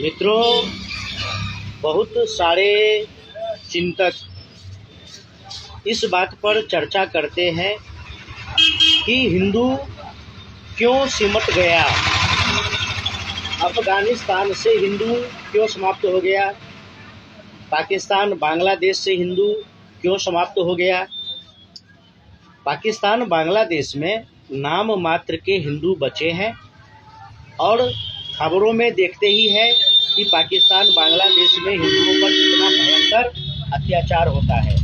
मित्रों, बहुत सारे चिंतक इस बात पर चर्चा करते हैं कि हिंदू क्यों सिमट गया, अफगानिस्तान से हिंदू क्यों समाप्त हो गया, पाकिस्तान बांग्लादेश से हिंदू क्यों समाप्त हो गया। पाकिस्तान बांग्लादेश में नाम मात्र के हिंदू बचे हैं और खबरों में देखते ही है कि पाकिस्तान बांग्लादेश में हिंदुओं पर कितना भयंकर अत्याचार होता है।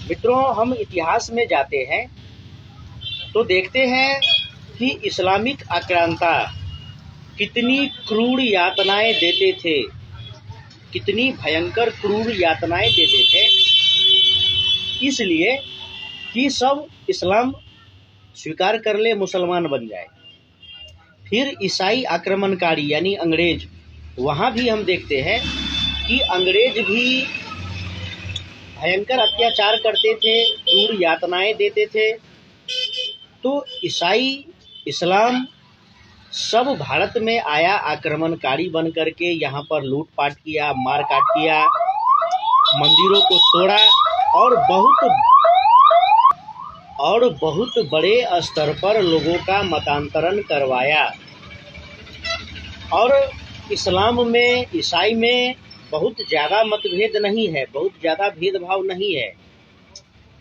मित्रों, हम इतिहास में जाते हैं तो देखते हैं कि इस्लामिक आक्रांता कितनी क्रूर यातनाएं देते थे, कितनी भयंकर क्रूर यातनाएं देते थे, इसलिए कि सब इस्लाम स्वीकार कर ले, मुसलमान बन जाए। फिर ईसाई आक्रमणकारी यानी अंग्रेज, वहाँ भी हम देखते हैं कि अंग्रेज भी भयंकर अत्याचार करते थे, क्रूर यातनाएं देते थे। तो ईसाई इस्लाम सब भारत में आया, आक्रमणकारी बन करके यहाँ पर लूटपाट किया, मार काट किया, मंदिरों को तोड़ा और बहुत बड़े स्तर पर लोगों का मतांतरण करवाया। और इस्लाम में, ईसाई में बहुत ज़्यादा मतभेद नहीं है, बहुत ज़्यादा भेदभाव नहीं है।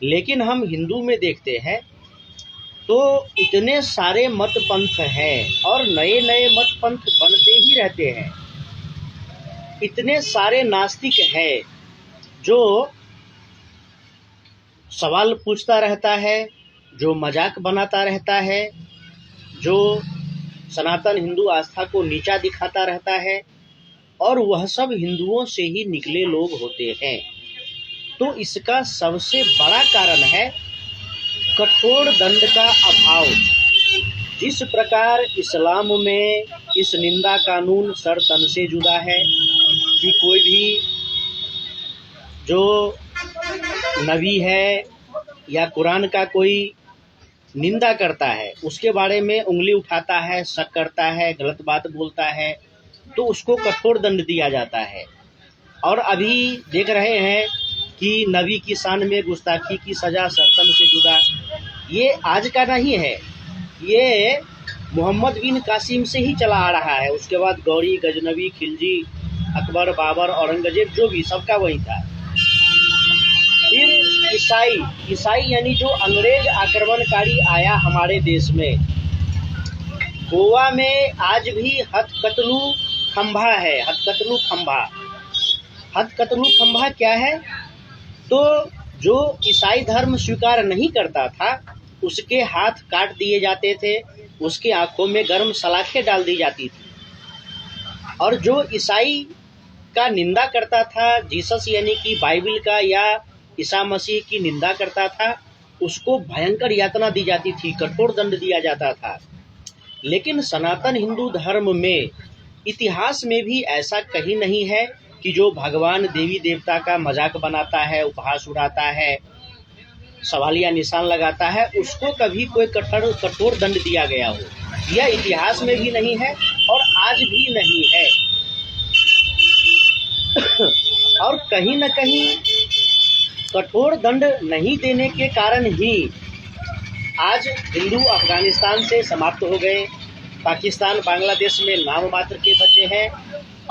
लेकिन हम हिंदू में देखते हैं तो इतने सारे मत पंथ हैं और नए नए मत पंथ बनते ही रहते हैं। इतने सारे नास्तिक हैं जो सवाल पूछता रहता है, जो मजाक बनाता रहता है, जो सनातन हिंदू आस्था को नीचा दिखाता रहता है, और वह सब हिंदुओं से ही निकले लोग होते हैं। तो इसका सबसे बड़ा कारण है कठोर दंड का अभाव। जिस प्रकार इस्लाम में इस निंदा कानून सर तन से जुदा है कि कोई भी जो नबी है या कुरान का कोई निंदा करता है, उसके बारे में उंगली उठाता है, शक करता है, गलत बात बोलता है, तो उसको कठोर दंड दिया जाता है। और अभी देख रहे हैं कि नबी की शान में गुस्ताखी की सज़ा सरतन से जुदा, ये आज का नहीं है, ये मोहम्मद बिन कासिम से ही चला आ रहा है। उसके बाद गौरी, गजनवी, खिलजी, अकबर, बाबर, औरंगजेब, जो भी सबका वही था। फिर ईसाई यानी जो अंग्रेज आक्रमणकारी आया हमारे देश में, गोवा में आज भी हथकतलू खंभा है। हथकतलू खंभा क्या है? तो जो ईसाई धर्म स्वीकार नहीं करता था उसके हाथ काट दिए जाते थे, उसके आंखों में गर्म सलाखें डाल दी जाती थी। और जो ईसाई का निंदा करता था, जीसस यानी कि बाइबल का या ईसा मसीह की निंदा करता था, उसको भयंकर यातना दी जाती थी, कठोर दंड दिया जाता था। लेकिन सनातन हिंदू धर्म में, इतिहास में भी ऐसा कहीं नहीं है कि जो भगवान देवी देवता का मजाक बनाता है, उपहास उड़ाता है, सवालिया निशान लगाता है, उसको कभी कोई कठोर दंड दिया गया हो। यह इतिहास में भी नहीं है और आज भी नहीं है। और कहीं न कहीं कठोर दंड नहीं देने के कारण ही आज हिंदू अफगानिस्तान से समाप्त हो गए, पाकिस्तान बांग्लादेश में नाम मात्र के बचे हैं।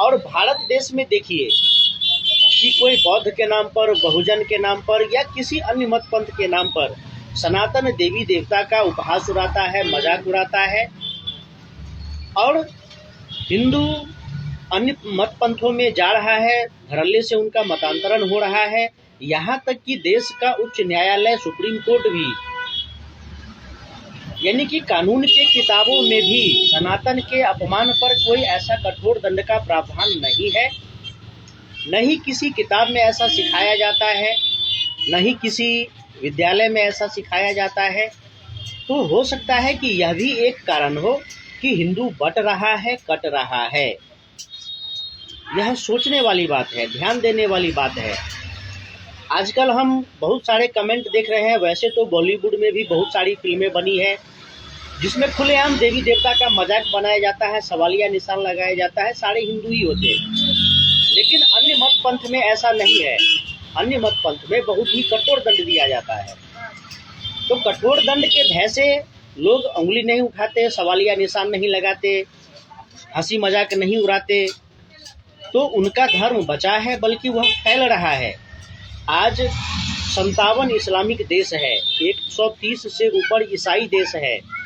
और भारत देश में देखिए कि कोई बौद्ध के नाम पर, बहुजन के नाम पर या किसी अन्य मत पंथ के नाम पर सनातन देवी देवता का उपहास उड़ाता है, मजाक उड़ाता है। और हिंदू अन्य मत पंथों में जा रहा है, धड़ल्ले से उनका मतांतरण हो रहा है। यहाँ तक कि देश का उच्च न्यायालय, सुप्रीम कोर्ट भी, यानी कि कानून के किताबों में भी सनातन के अपमान पर कोई ऐसा कठोर दंड का प्रावधान नहीं है। नहीं किसी किताब में ऐसा सिखाया जाता है, नहीं किसी विद्यालय में ऐसा सिखाया जाता है। तो हो सकता है कि यह भी एक कारण हो कि हिंदू बट रहा है, कट रहा है। यह सोचने वाली बात है, ध्यान देने वाली बात है। आजकल हम बहुत सारे कमेंट देख रहे हैं। वैसे तो बॉलीवुड में भी बहुत सारी फिल्में बनी है जिसमें खुलेआम देवी देवता का मजाक बनाया जाता है, सवालिया निशान लगाया जाता है, सारे हिंदू ही होते हैं। लेकिन अन्य मत पंथ में ऐसा नहीं है। अन्य मत पंथ में बहुत ही कठोर दंड दिया जाता है। तो कठोर दंड के भय से लोग उंगली नहीं उठाते, सवालिया निशान नहीं लगाते, हंसी मजाक नहीं उड़ाते, तो उनका धर्म बचा है, बल्कि वह फैल रहा है। आज 57 इस्लामिक देश है, 130 से ऊपर ईसाई देश है,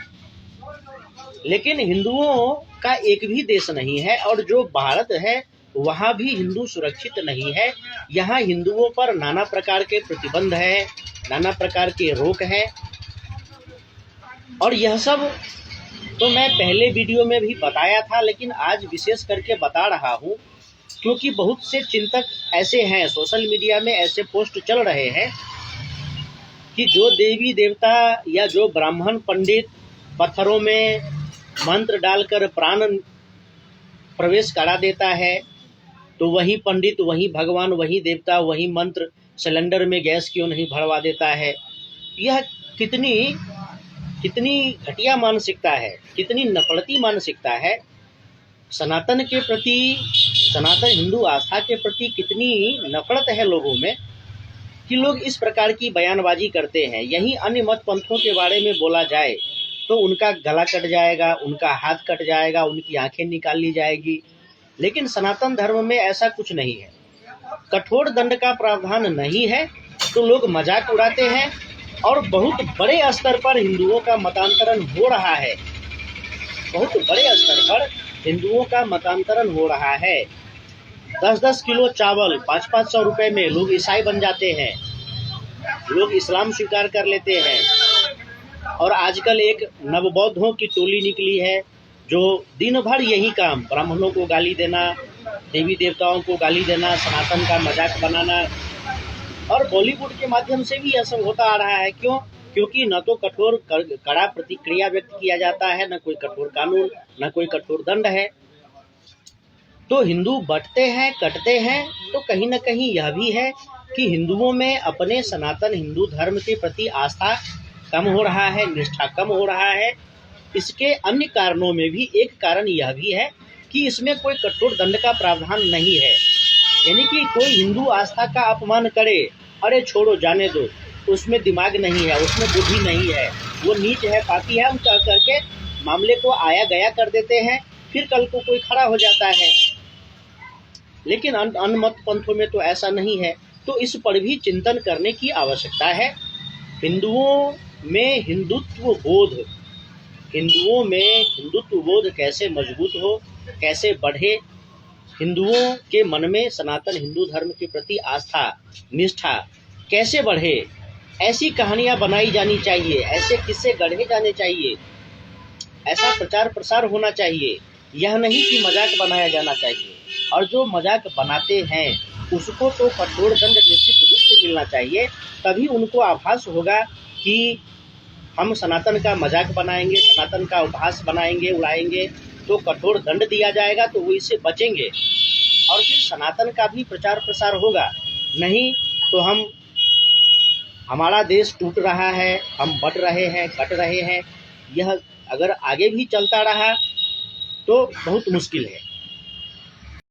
लेकिन हिंदुओं का एक भी देश नहीं है। और जो भारत है वहाँ भी हिंदू सुरक्षित नहीं है। यहाँ हिंदुओं पर नाना प्रकार के प्रतिबंध है, नाना प्रकार के रोक है। और यह सब तो मैं पहले वीडियो में भी बताया था, लेकिन आज विशेष करके बता रहा हूँ, क्योंकि बहुत से चिंतक ऐसे हैं, सोशल मीडिया में ऐसे पोस्ट चल रहे हैं कि जो देवी देवता या जो ब्राह्मण पंडित पत्थरों में मंत्र डालकर प्राण प्रवेश करा देता है, तो वही पंडित, वही भगवान, वही देवता, वही मंत्र सिलेंडर में गैस क्यों नहीं भरवा देता है। यह कितनी घटिया मानसिकता है, कितनी नफरती मानसिकता है। सनातन के प्रति, सनातन हिंदू आस्था के प्रति कितनी नफरत है लोगों में कि लोग इस प्रकार की बयानबाजी करते हैं। यहीं अन्य मत पंथों के बारे में बोला जाए तो उनका गला कट जाएगा, उनका हाथ कट जाएगा, उनकी आंखें निकाल ली जाएगी। लेकिन सनातन धर्म में ऐसा कुछ नहीं है। कठोर दंड का प्रावधान नहीं है, तो लोग मजाक उड़ाते हैं और बहुत बड़े स्तर पर हिंदुओं का मतांतरण हो रहा है। बहुत बड़े स्तर पर हिंदुओं का मतांतरण हो रहा है। 10-10 किलो चावल 500-500 रुपए में लोग ईसाई बन जाते हैं, लोग इस्लाम स्वीकार कर लेते हैं। और आजकल एक नवबौद्धों की टोली निकली है जो दिन भर यही काम, ब्राह्मणों को गाली देना, देवी देवताओं को गाली देना, सनातन का मजाक बनाना। और बॉलीवुड के माध्यम से भी यह सब होता आ रहा है। क्यों? क्योंकि न तो कठोर कड़ा प्रतिक्रिया व्यक्त किया जाता है, न कोई कठोर कानून, न कोई कठोर दंड है। तो हिंदू बंटते हैं, कटते हैं। तो कहीं न कहीं यह भी है कि हिंदुओं में अपने सनातन हिंदू धर्म के प्रति आस्था कम हो रहा है, निष्ठा कम हो रहा है। इसके अन्य कारणों में भी एक कारण यह भी है कि इसमें कोई कठोर दंड का प्रावधान नहीं है। यानी कि कोई हिंदू आस्था का अपमान करे, अरे छोड़ो, जाने दो, उसमें दिमाग नहीं है, उसमें बुद्धि नहीं है, वो नीच है, पापी है, हम कह करके मामले को आया गया कर देते हैं। फिर कल को कोई खड़ा हो जाता है। लेकिन अन्य मत पंथों में तो ऐसा नहीं है। तो इस पर भी चिंतन करने की आवश्यकता है। हिंदुओं में हिंदुत्व बोध कैसे मजबूत हो, कैसे बढ़े, हिंदुओं के मन में सनातन हिंदू धर्म के प्रति आस्था, निष्ठा कैसे बढ़े, ऐसी कहानियां बनाई जानी चाहिए, ऐसे किस्से गढ़े जाने चाहिए, ऐसा प्रचार प्रसार होना चाहिए। यह नहीं कि मजाक बनाया जाना चाहिए। और जो मजाक बनाते हैं उसको तो कठोर दंड निश्चित रूप से मिलना चाहिए। तभी उनको आभास होगा कि हम सनातन का मजाक बनाएंगे, सनातन का उपहास बनाएंगे, उड़ाएंगे, तो कठोर दंड दिया जाएगा, तो वो इससे बचेंगे और फिर सनातन का भी प्रचार प्रसार होगा। नहीं तो हमारा देश टूट रहा है, हम बट रहे हैं, कट रहे हैं। यह अगर आगे भी चलता रहा तो बहुत मुश्किल है।